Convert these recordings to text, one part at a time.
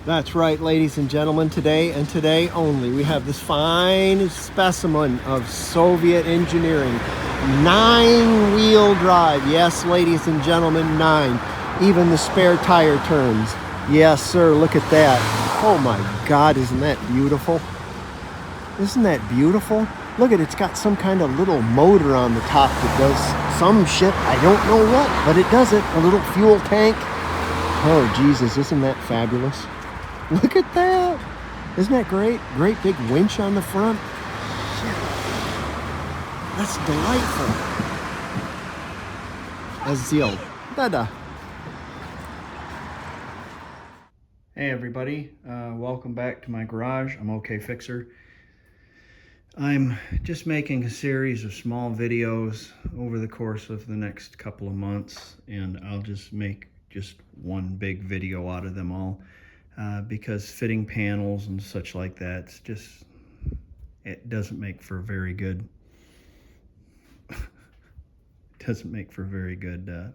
That's right, ladies and gentlemen. Today and today only, we have this fine specimen of Soviet engineering. 9-wheel drive. Yes, ladies and gentlemen, 9. Even the spare tire turns. Yes, sir. Look at that. Oh my God, isn't that beautiful? Isn't that beautiful? Look at it. It's got some kind of little motor on the top that does some shit. I don't know what, but it does it. A little fuel tank. Oh, Jesus. Isn't that fabulous? Look at that. Isn't that great? Great big winch on the front. Shit. That's delightful. That's the old da-da. Hey everybody, welcome back to my garage. I'm OK Fixer. I'm just making a series of small videos over the course of the next couple of months, and I'll just make just one big video out of them all. Because fitting panels and such like that, it doesn't make for very good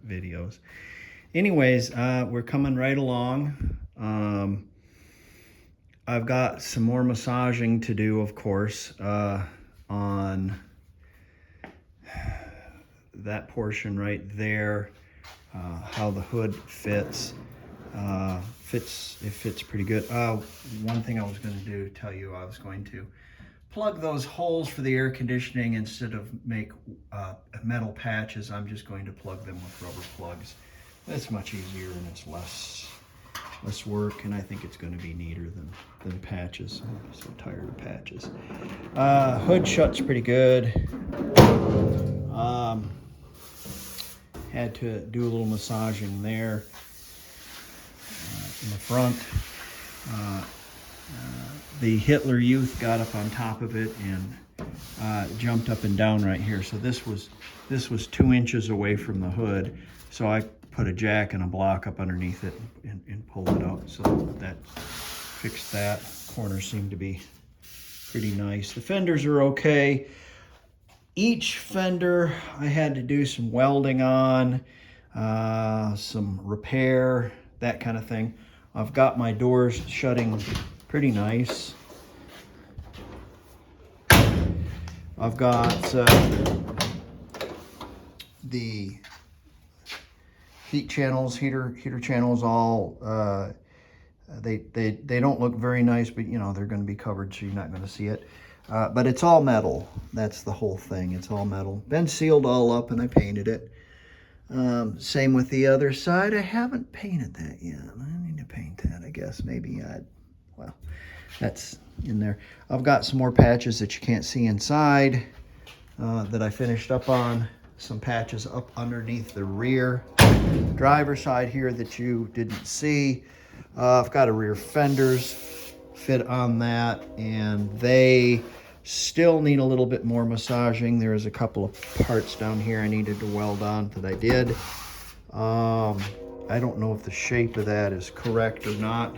videos. Anyways, we're coming right along. I've got some more massaging to do, of course, on that portion right there, how the hood fits. It fits pretty good. One thing I was going to tell you I was going to plug those holes for the air conditioning. Instead of make metal patches, I'm just going to plug them with rubber plugs. That's much easier and it's less work, and I think it's going to be neater than patches. I'm so tired of patches. Hood shuts pretty good. Had to do a little massaging there. In the front, the Hitler Youth got up on top of it and jumped up and down right here. So this was 2 inches away from the hood. So I put a jack and a block up underneath it and pulled it out. So that fixed that. Corners seem to be pretty nice. The fenders are okay. Each fender I had to do some welding on, some repair, that kind of thing. I've got my doors shutting pretty nice. I've got the heater channels all, they don't look very nice, but you know, they're going to be covered, so you're not going to see it. But it's all metal. That's the whole thing. It's all metal. Been sealed all up and I painted it. Same with the other side. I haven't painted that yet. I need to paint that, I guess. Maybe well, that's in there. I've got some more patches that you can't see inside that I finished up on. Some patches up underneath the rear driver's side here that you didn't see. I've got a rear fenders fit on that, and they still need a little bit more massaging. There's a couple of parts down here I needed to weld on that I did. I don't know if the shape of that is correct or not.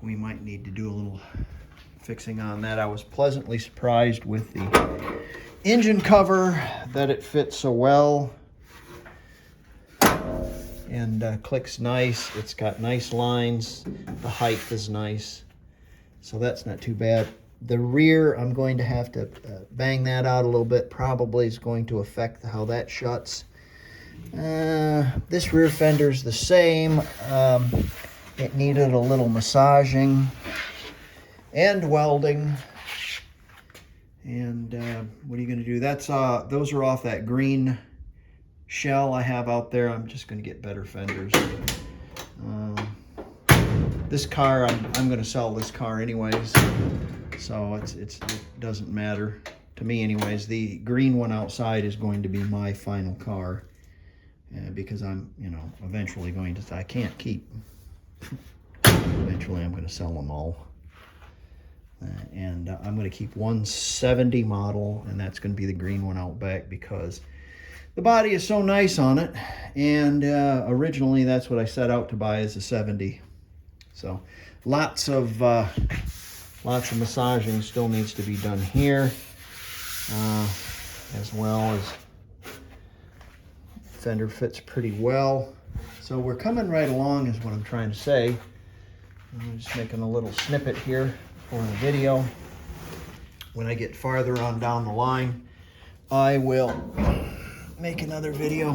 We might need to do a little fixing on that. I was pleasantly surprised with the engine cover that it fits so well and clicks nice. It's got nice lines. The height is nice, so that's not too bad. The rear, I'm going to have to bang that out a little bit. Probably is going to affect how that shuts. This rear fender's the same. It needed a little massaging and welding. And what are you going to do? That's those are off that green shell I have out there. I'm just going to get better fenders. This car, I'm going to sell this car anyways. So it doesn't matter to me anyways. The green one outside is going to be my final car, because I'm, eventually going to, I can't keep, eventually I'm going to sell them all. And I'm going to keep 170 model, and that's going to be the green one out back because the body is so nice on it. And originally that's what I set out to buy, is a 70. So lots of massaging still needs to be done here, as well as fender fits pretty well. So we're coming right along is what I'm trying to say. I'm just making a little snippet here for the video. When I get farther on down the line, I will make another video,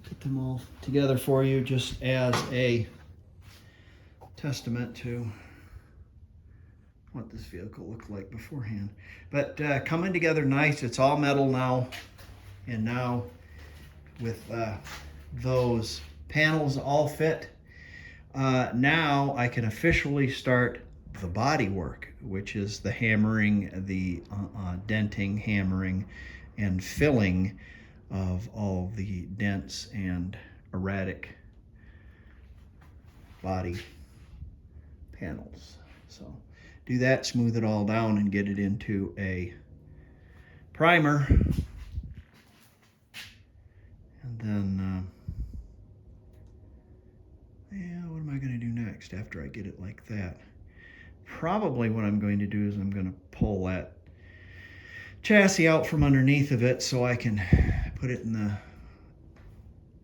put them all together for you just as a testament to what this vehicle looked like beforehand. But coming together nice. It's all metal now, and now with those panels all fit, now I can officially start the body work, which is the hammering, the denting, hammering, and filling of all the dents and erratic body panels. So do that, smooth it all down, and get it into a primer. And then, yeah, what am I going to do next after I get it like that? Probably what I'm going to do is I'm going to pull that chassis out from underneath of it so I can put it in the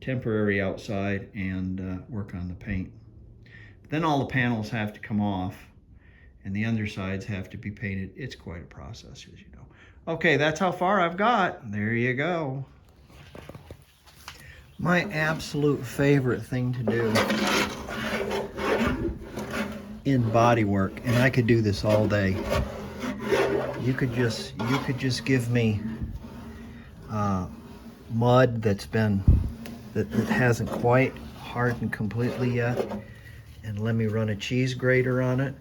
temporary outside and work on the paint. But then all the panels have to come off and the undersides have to be painted. It's quite a process, as you know. Okay, that's how far I've got. There you go. My absolute favorite thing to do in body work, and I could do this all day. You could just give me mud that hasn't quite hardened completely yet, and let me run a cheese grater on it.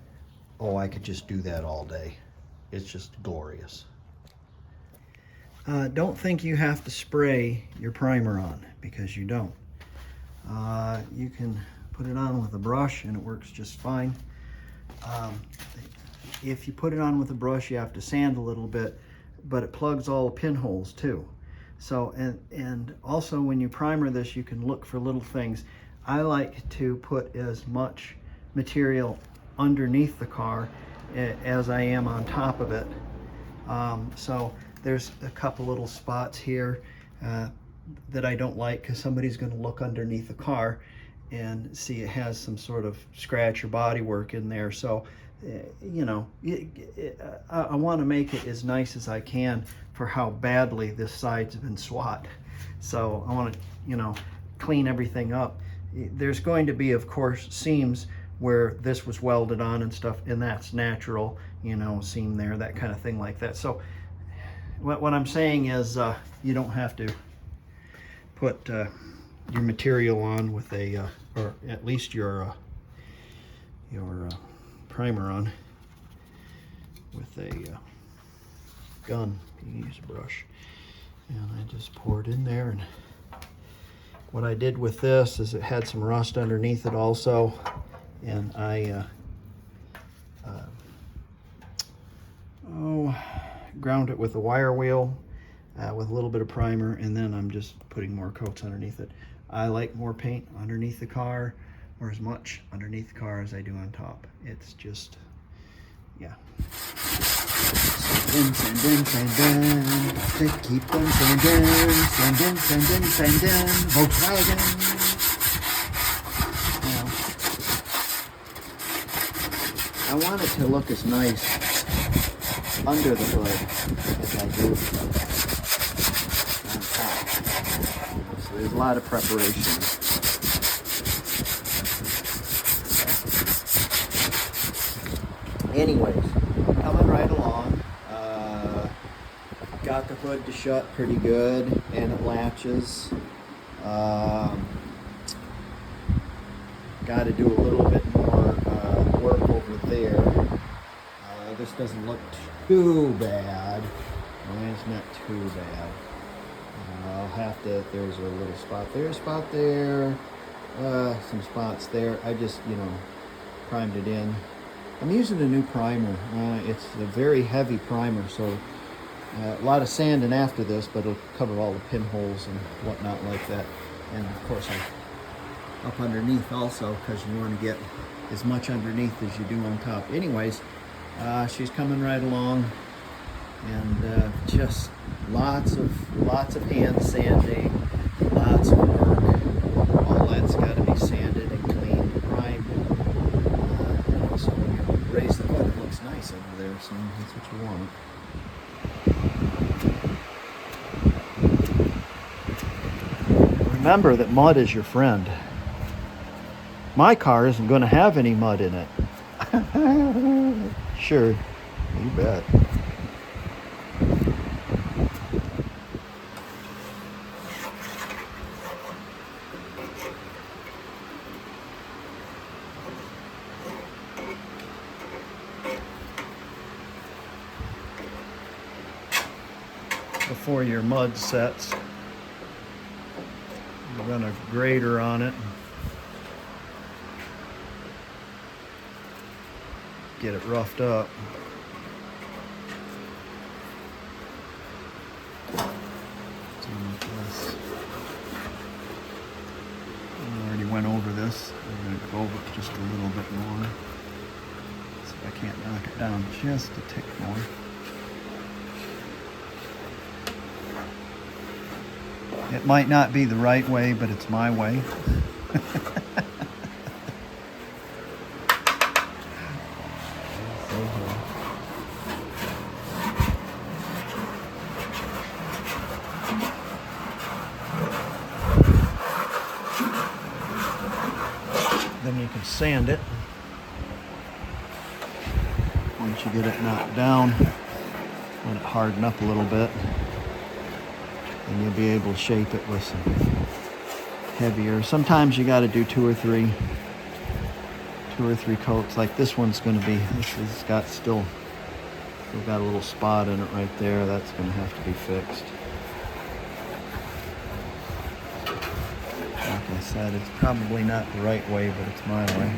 Oh, I could just do that all day. It's just glorious. Don't think you have to spray your primer on, because you don't. You can put it on with a brush and it works just fine. If you put it on with a brush, you have to sand a little bit, but it plugs all the pinholes too. So, and also when you primer this, you can look for little things. I like to put as much material underneath the car as I am on top of it. So there's a couple little spots here that I don't like, because somebody's going to look underneath the car and see it has some sort of scratch or body work in there. So you know, I want to make it as nice as I can for how badly this side's been swat. So I want to, you know, clean everything up. There's going to be, of course, seams where this was welded on and stuff, and that's natural, you know, seam there, that kind of thing like that. So what I'm saying is you don't have to put your material on with a, or at least your primer on with a gun. You can use a brush, and I just pour it in there. And what I did with this is it had some rust underneath it also, and I ground it with a wire wheel with a little bit of primer, and then I'm just putting more coats underneath it. I like more paint underneath the car, or as much underneath the car as I do on top. It's just, yeah. Sand in, they keep on sanding, Volkswagen. Now, I want it to look as nice under the hood as I do on top. So there's a lot of preparation. Anyways, coming right along. Got the hood to shut pretty good, and it latches. Got to do a little bit more work over there. This doesn't look too bad. No, it's not too bad. I'll have to, there's a little spot there, some spots there. I just, you know, primed it in. I'm using a new primer. It's a very heavy primer, so a lot of sanding after this, but it'll cover all the pinholes and whatnot like that. And of course, up underneath also, because you want to get as much underneath as you do on top. Anyways, she's coming right along, and just lots of hand sanding, lots of work. All that's got to be sanded and cleaned, primed. there, son. That's what you want. Remember that mud is your friend. My car isn't going to have any mud in it. Sure, you bet. Before your mud sets, you run a grater on it. Get it roughed up. I already went over this. I'm going to go over it just a little bit more. See if I can't knock it down just a tick more. It might not be the right way, but it's my way. Then you can sand it. Once you get it knocked down, let it harden up a little bit, and you'll be able to shape it with some heavier. Sometimes you got to do two or three coats. Like this one's going to be. This has got still got a little spot in it right there. That's going to have to be fixed. Like I said, it's probably not the right way, but it's my way.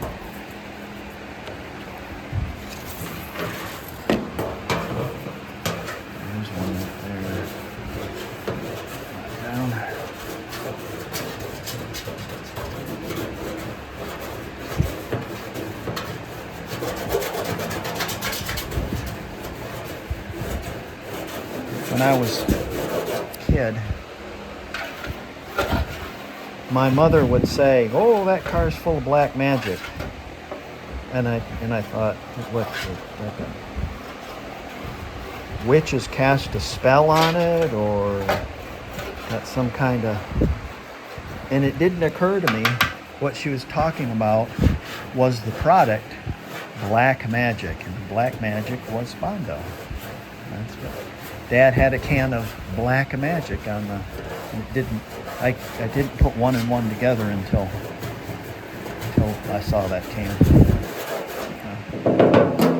There's one right there. Down. When I was a kid, my mother would say, "Oh, that car's full of black magic," and I thought, what? Witch has cast a spell on it, or got some kind of. And it didn't occur to me what she was talking about was the product black magic, and black magic was Bondo. That's what. Dad had a can of black magic on the. And it didn't. I didn't put one and one together until I saw that can.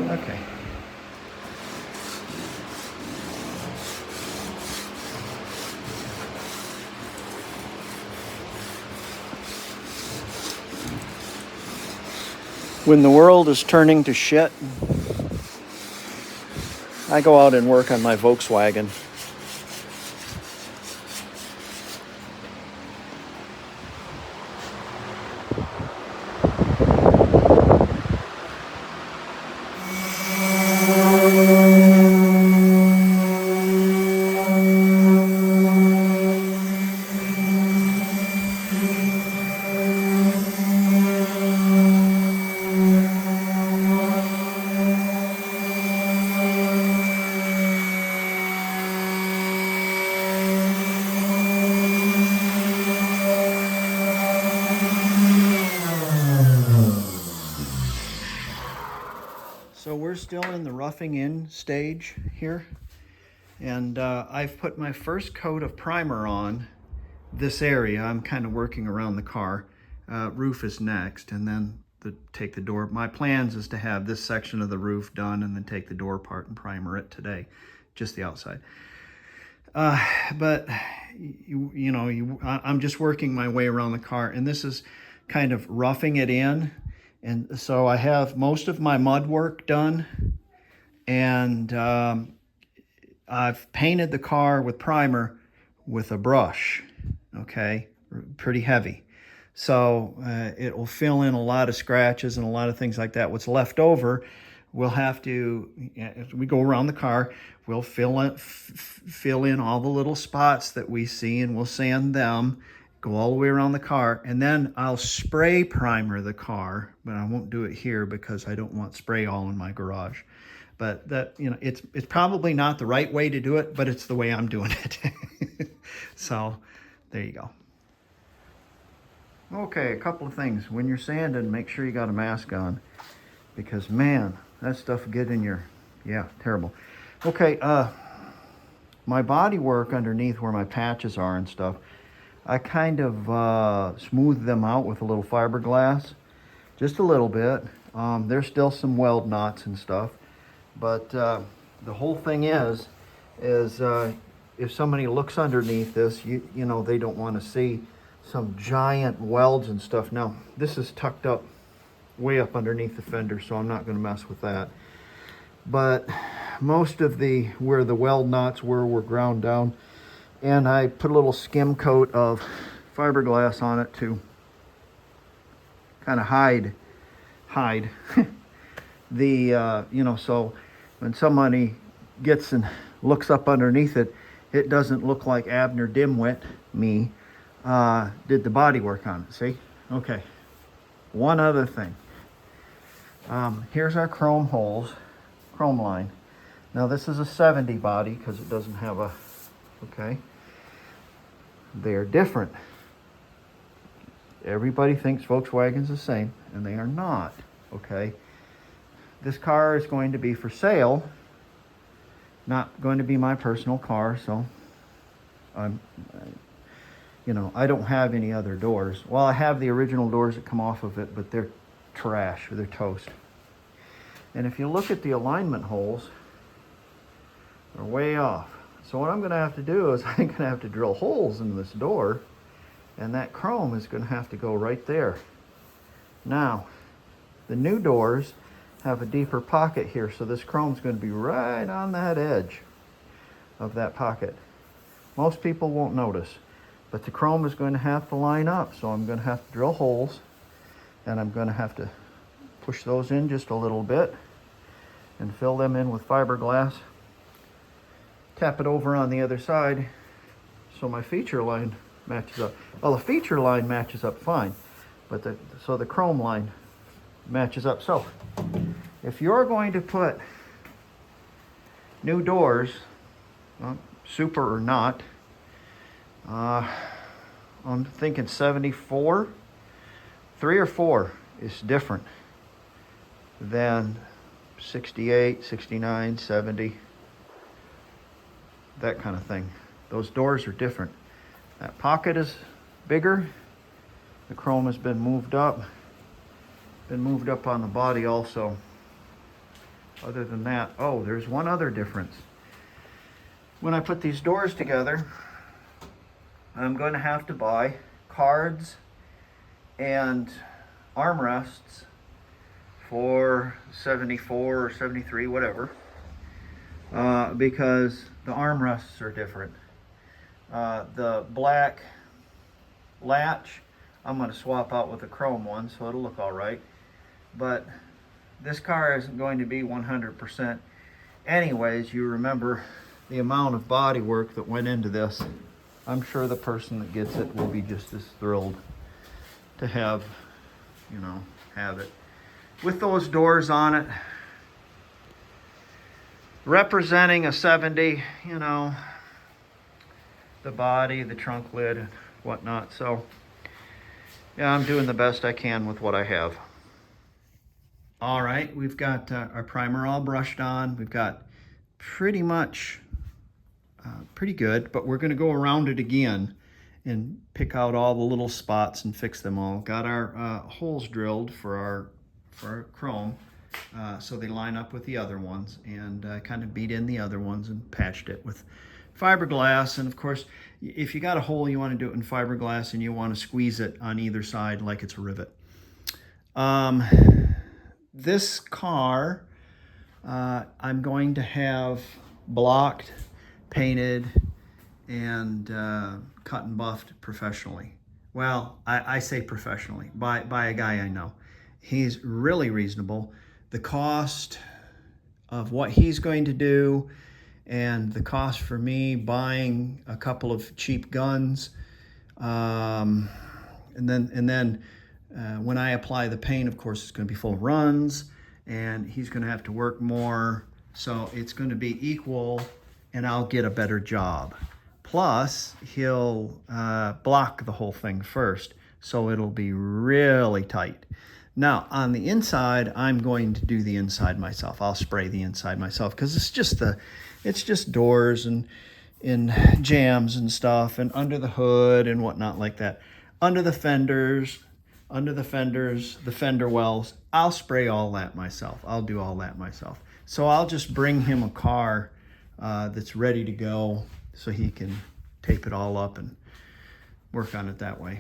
Okay. When the world is turning to shit, I go out and work on my Volkswagen. So we're still in the roughing in stage here, and I've put my first coat of primer on this area. I'm kind of working around the car. Roof is next, and then take the door. My plans is to have this section of the roof done and then take the door apart and primer it today, just the outside. But I'm just working my way around the car, and this is kind of roughing it in. And so I have most of my mud work done, and I've painted the car with primer with a brush, okay, pretty heavy. So it will fill in a lot of scratches and a lot of things like that. What's left over, we'll have to, as we go around the car, we'll fill in all the little spots that we see, and we'll sand them, go all the way around the car, and then I'll spray primer the car, but I won't do it here because I don't want spray all in my garage. But that, you know, it's probably not the right way to do it, but it's the way I'm doing it. So there you go. Okay, a couple of things. When you're sanding, make sure you got a mask on, because man, that stuff will get in your, yeah, terrible. Okay, my body work underneath where my patches are and stuff, I kind of smooth them out with a little fiberglass, just a little bit. There's still some weld knots and stuff, but the whole thing is if somebody looks underneath this, you know, they don't want to see some giant welds and stuff. Now, this is tucked up way up underneath the fender, so I'm not going to mess with that. But most of where the weld knots were ground down, and I put a little skim coat of fiberglass on it to kind of hide the you know, so when somebody gets and looks up underneath it, it doesn't look like Abner Dimwit, me, did the body work on it. See? Okay, one other thing. Here's our chrome line. Now this is a 70 body because it doesn't have a, okay, they're different. Everybody thinks Volkswagen's the same, and they are not, okay? This car is going to be for sale, not going to be my personal car, so you know, I don't have any other doors. Well, I have the original doors that come off of it, but they're trash, or they're toast. And if you look at the alignment holes, they're way off. So what I'm going to have to do is I'm going to have to drill holes in this door, and that chrome is going to have to go right there. Now, the new doors have a deeper pocket here, so this chrome is going to be right on that edge of that pocket. Most people won't notice, but the chrome is going to have to line up, so I'm going to have to drill holes, and I'm going to have to push those in just a little bit and fill them in with fiberglass. Tap it over on the other side so my feature line matches up. Well, the feature line matches up fine, but so the chrome line matches up. So if you're going to put new doors, super or not, I'm thinking 74, 3 or 4 is different than 68, 69, 70, that kind of thing. Those doors are different. That pocket is bigger. The chrome has been moved up on the body also. Other than that, oh, there's one other difference. When I put these doors together, I'm going to have to buy cards and armrests for 74 or 73, whatever, because the armrests are different. The black latch, I'm going to swap out with a chrome one, so it'll look all right. But this car isn't going to be 100%. Anyways, you remember the amount of body work that went into this. I'm sure the person that gets it will be just as thrilled to have, you know, have it. With those doors on it, representing a 70, you know, the body, the trunk lid, and whatnot. So, yeah, I'm doing the best I can with what I have. All right, we've got our primer all brushed on. We've got pretty much pretty good, but we're going to go around it again and pick out all the little spots and fix them all. Got our holes drilled for our chrome, so they line up with the other ones, and kind of beat in the other ones and patched it with fiberglass. And of course, if you got a hole, you want to do it in fiberglass, and you want to squeeze it on either side like it's a rivet. This car, I'm going to have blocked, painted, and cut and buffed professionally. Well, I say professionally, by a guy I know. He's really reasonable. The cost of what he's going to do and the cost for me buying a couple of cheap guns And then when I apply the paint, of course, it's going to be full of runs, and he's going to have to work more. So it's going to be equal, and I'll get a better job. Plus, he'll block the whole thing first, so it'll be really tight. Now, on the inside, I'm going to do the inside myself. I'll spray the inside myself because it's just doors and jams and stuff, and under the hood and whatnot like that. Under the fenders, the fender wells, I'll spray all that myself. I'll do all that myself. So I'll just bring him a car that's ready to go so he can tape it all up and work on it that way,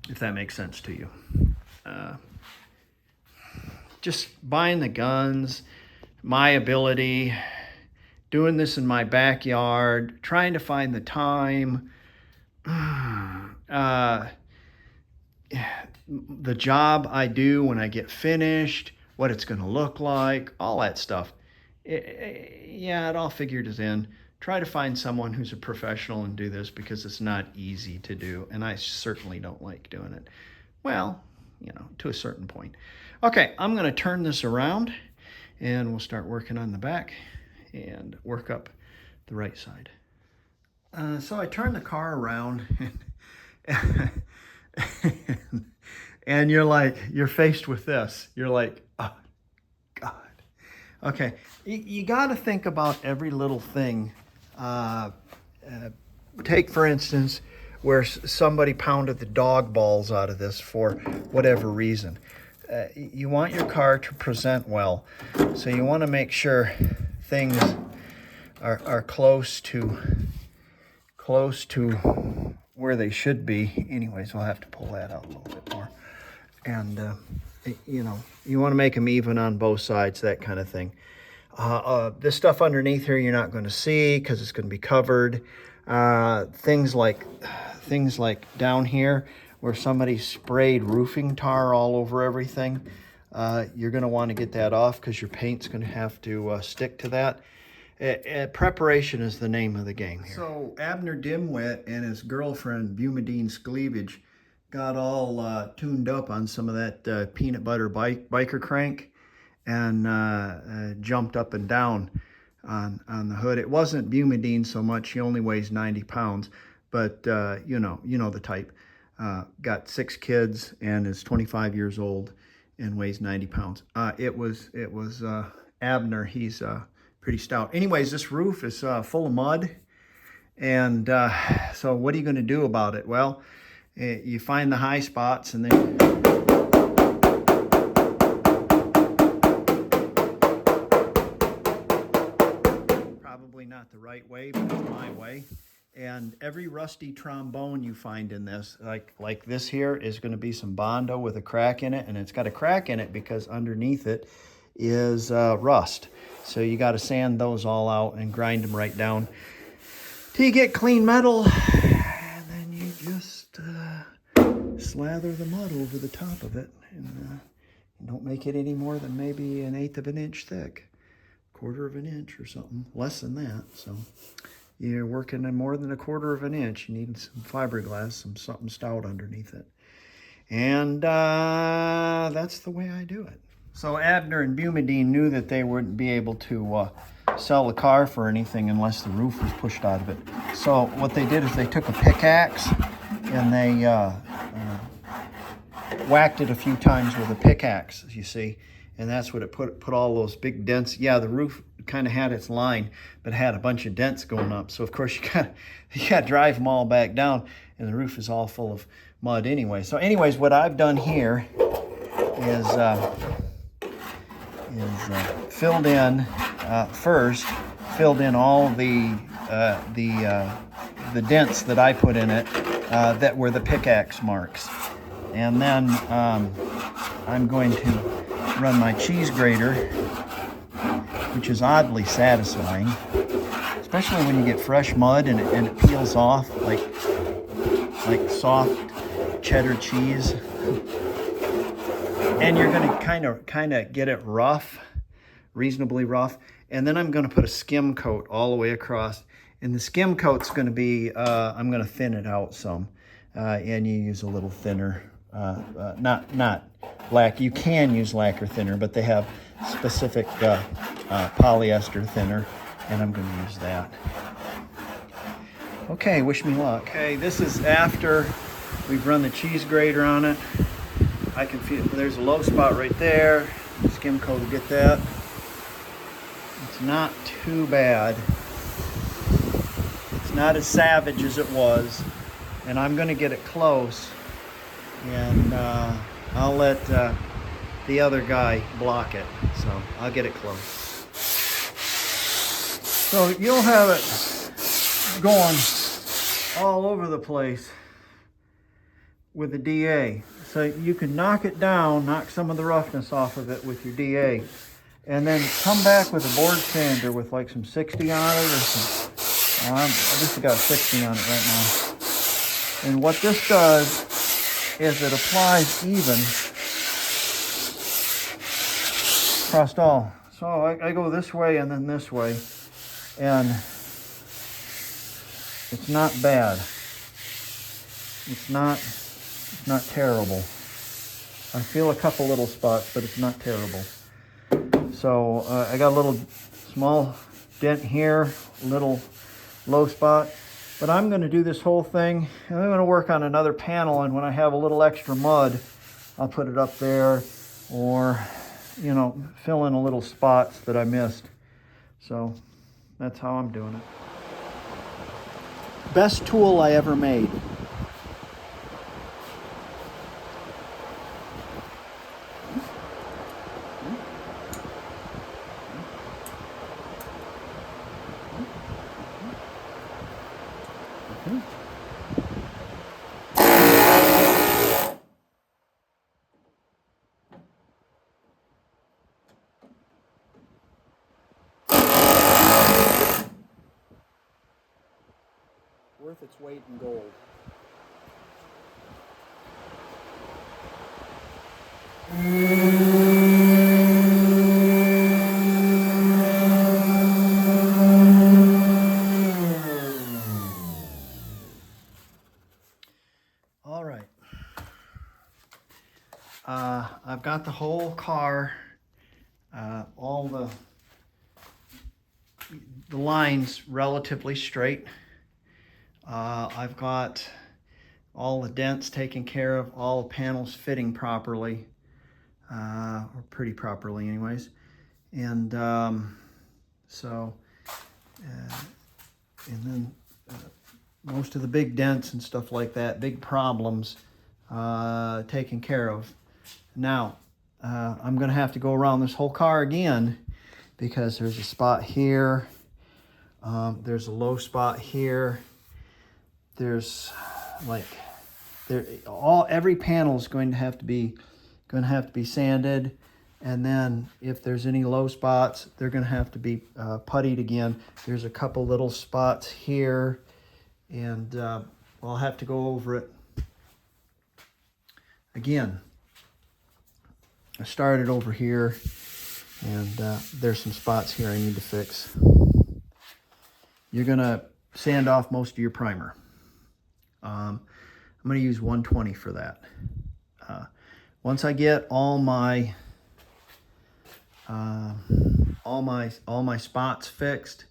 if that makes sense to you. Just buying the guns, my ability, doing this in my backyard, trying to find the time, the job I do when I get finished, what it's going to look like, all that stuff. Yeah, it all figured is in. Try to find someone who's a professional and do this because it's not easy to do, and I certainly don't like doing it. Well, you know, to a certain point. Okay, I'm going to turn this around, and we'll start working on the back and work up the right side. So I turn the car around, and you're faced with this. You're like, oh, God. Okay, you got to think about every little thing. Take, for instance, where somebody pounded the dog balls out of this for whatever reason. You want your car to present well, so you want to make sure things are close to where they should be. Anyways, we'll have to pull that out a little bit more. And you know, you want to make them even on both sides, that kind of thing. This stuff underneath here you're not going to see because it's going to be covered. Things like down here where somebody sprayed roofing tar all over everything, you're going to want to get that off because your paint's going to have to stick to that. Preparation is the name of the game here. So Abner Dimwit and his girlfriend Bumidine Scleavage got all tuned up on some of that peanut butter biker crank, and jumped up and down on the hood. It wasn't Bumidine so much. He only weighs 90 pounds, but you know the type. Got 6 kids and is 25 years old and weighs 90 pounds. It was Abner. He's pretty stout. Anyways, this roof is full of mud, and so what are you going to do about it? Well, you find the high spots, and then probably not the right way, but it's my way. And every rusty trombone you find in this, like this here, is going to be some Bondo with a crack in it, and it's got a crack in it because underneath it is rust. So you got to sand those all out and grind them right down till you get clean metal, and then you just slather the mud over the top of it, and don't make it any more than maybe 1/8 of an inch thick, 1/4 of an inch or something, less than that. So you're working in more than 1/4 of an inch. You need some fiberglass, something stout underneath it. And that's the way I do it. So Abner and Bumidine knew that they wouldn't be able to sell the car for anything unless the roof was pushed out of it. So what they did is they took a pickaxe and they whacked it a few times with a pickaxe, you see. And that's what it put all those big dents. Yeah, the roof kind of had its line, but had a bunch of dents going up. So of course you got to drive them all back down, and the roof is all full of mud anyway. So anyways, what I've done here is filled in all the dents that I put in it that were the pickaxe marks, and then I'm going to run my cheese grater, which is oddly satisfying, especially when you get fresh mud and it peels off like soft cheddar cheese. And you're going to kind of get it rough, reasonably rough. And then I'm going to put a skim coat all the way across, And the skim coat's going to be, I'm going to thin it out some. And you use a little thinner, not black. You can use lacquer thinner, but they have specific polyester thinner, and I'm going to use that. Okay, wish me luck. Okay, this is after we've run the cheese grater on it. I can feel there's a low spot right there. The skim coat will get that. It's not too bad. It's not as savage as it was. And I'm going to get it close. And I'll let the other guy block it. So I'll get it close. So you'll have it going all over the place with the DA. So you can knock it down, knock some of the roughness off of it with your DA, and then come back with a board sander with like some 60 on it or some, I just got 60 on it right now. And what this does is it applies even across all. So I go this way and then this way, and it's not bad. It's not terrible. I feel a couple little spots, but it's not terrible. So I got a little small dent here, little low spot. But I'm going to do this whole thing, and I'm going to work on another panel, and when I have a little extra mud, I'll put it up there, or, you know, fill in a little spots that I missed. So that's how I'm doing it. Best tool I ever made. Worth its weight in gold. All right. I've got the whole car, all the lines relatively straight. I've got all the dents taken care of, all the panels fitting properly, or pretty properly anyways. And and then most of the big dents and stuff like that, big problems, taken care of. Now, I'm gonna have to go around this whole car again because there's a spot here, there's a low spot here. There's like every panel is going to have to be sanded, and then if there's any low spots, they're going to have to be puttied again. There's a couple little spots here, and I'll have to go over it again. I started over here, and there's some spots here I need to fix. You're going to sand off most of your primer. I'm going to use 120 for that. Once I get all my spots fixed,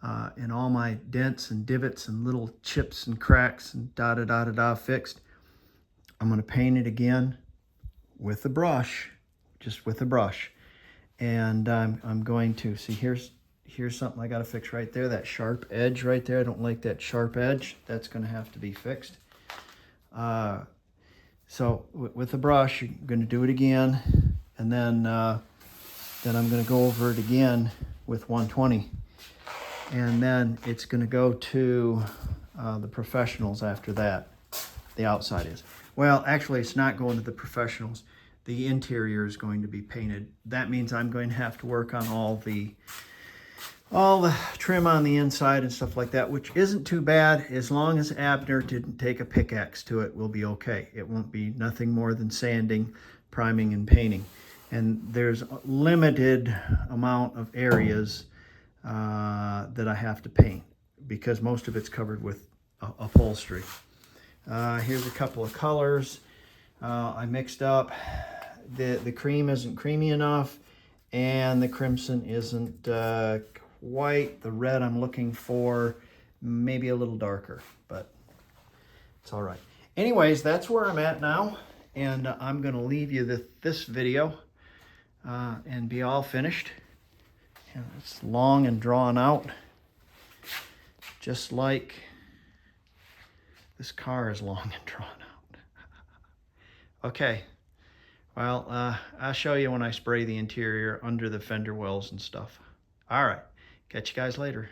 and all my dents and divots and little chips and cracks and fixed, I'm going to paint it again with the brush, just with the brush. And I'm going to see, here's something I got to fix right there, that sharp edge right there. I don't like that sharp edge. That's going to have to be fixed. So with the brush, you're going to do it again, and then I'm going to go over it again with 120, and then it's going to go to the professionals after that. The outside is. Well, actually, it's not going to the professionals. The interior is going to be painted. That means I'm going to have to work on all the trim on the inside and stuff like that, which isn't too bad. As long as Abner didn't take a pickaxe to it, we'll be okay. It won't be nothing more than sanding, priming, and painting. And there's a limited amount of areas that I have to paint. because most of it's covered with upholstery. Here's a couple of colors. I mixed up. The cream isn't creamy enough, and the crimson isn't quite the red I'm looking for. Maybe a little darker, but it's all right. Anyways, that's where I'm at now, and I'm going to leave you this video and be all finished. And it's long and drawn out, just like this car is long and drawn out. Okay, well, I'll show you when I spray the interior under the fender wells and stuff. All right, catch you guys later.